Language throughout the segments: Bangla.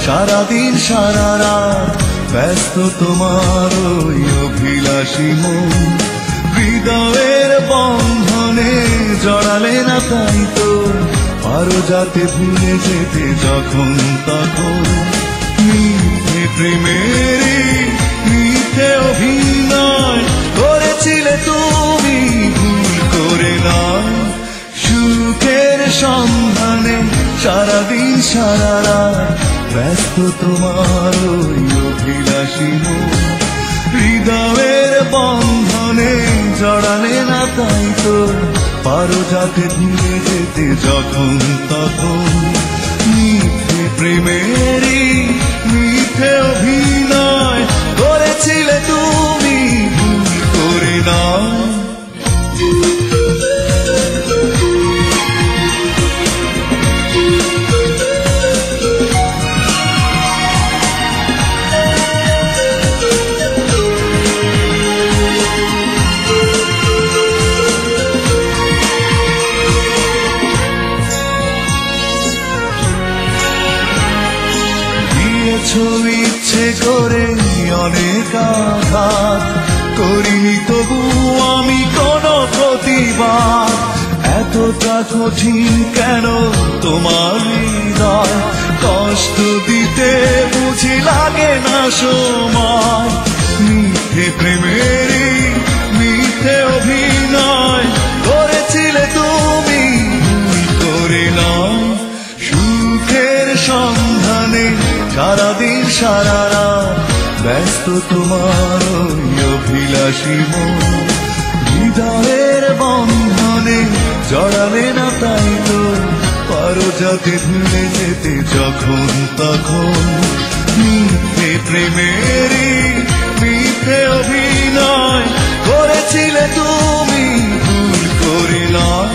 সারাদিন সারা রাত ব্যস্ত তোমার ওই অভিলাষী মন। হৃদয়ের বন্ধনে জড়ালে না তাই তো পারো যাতে ভুলে যেতে যখন তখন। মিথ্যে প্রেমেরই মিথ্যে অভিনয় করেছিলে তুমি ভুল করে নয়। সুখের সন্ধানে সারাদিন সারা রাত ব্যস্ত তোমার ওই অভিলাষী মন। হৃদয়ের বন্ধনে জড়ালে না তাই তো পারো যাতে ভুলে যেতে যখন তখন। মিথ্যে প্রেমেরই মিথ্যে অভিনয় করেছিলে তুমি ভুল করে নয়। ইচ্ছে করে অনেক আঘাত করিনি তবু আমি কোনো প্রতিবাদ। এতটা কঠিন কেন তোমার হৃদয়, কষ্ট দিতে বুঝি লাগে না সময়। মিথ্যে প্রেমেরই মিথ্যে অভিনয় করেছিলে তুমি ভুল করে নয়। সুখের সন্ধানে সারাদিন সারা রাত ব্যস্ত তোমার ওই অভিলাষী মন। হৃদয়ের বন্ধনে জড়ালে না তাই তো পারো যাতে ভুলে যেতে যখন তখন। মিথ্যে প্রেমেরই মিথ্যে অভিনয় করেছিলে তুমি ভুল করে নয়।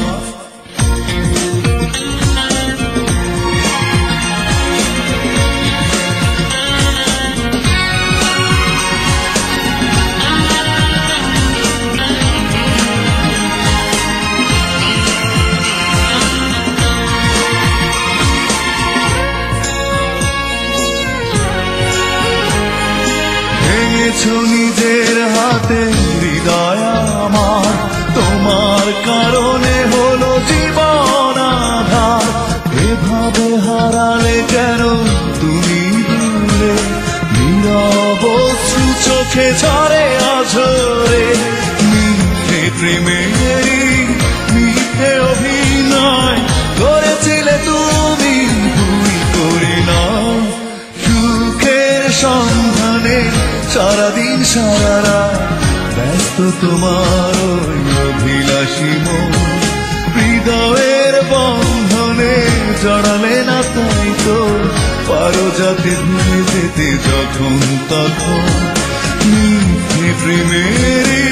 নিজের হাতে হৃদয় আমার, তোমার কারণে হলো জীবন আধার। এভাবে হারালে কেন তুমি দূরে, নীরব অশ্রু চোখে ঝরে আঝরে। মিথ্যে প্রেমেরই মিথ্যে অভিনয় করেছিলে তুমি ভুল করে নয়। সুখের সন্ধানে সারাদিন সারা রাত ব্যস্ত তোমার ওই অভিলাষী মন। হৃদয়ের বন্ধনে জড়ালে না তাই তো পারো যাতে ভুলে যেতে যখন তখন। মিথ্যে প্রেমেরই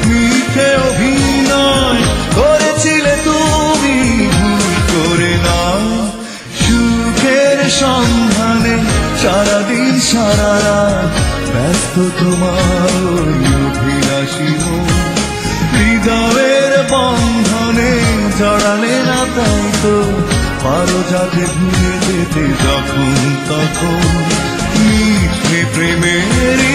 মিথ্যে অভিনয় করেছিলে তুমি ভুল করে নয়। সুখের সন্ধানে সারাদিন সারা রাত ব্যস্ত তোমার ওই অভিলাষী মন। হৃদয়ের বন্ধনে জড়ালে না তাই তো পারো যাতে ভুলে যেতে যখন তখন। মিথ্যে প্রেমেরই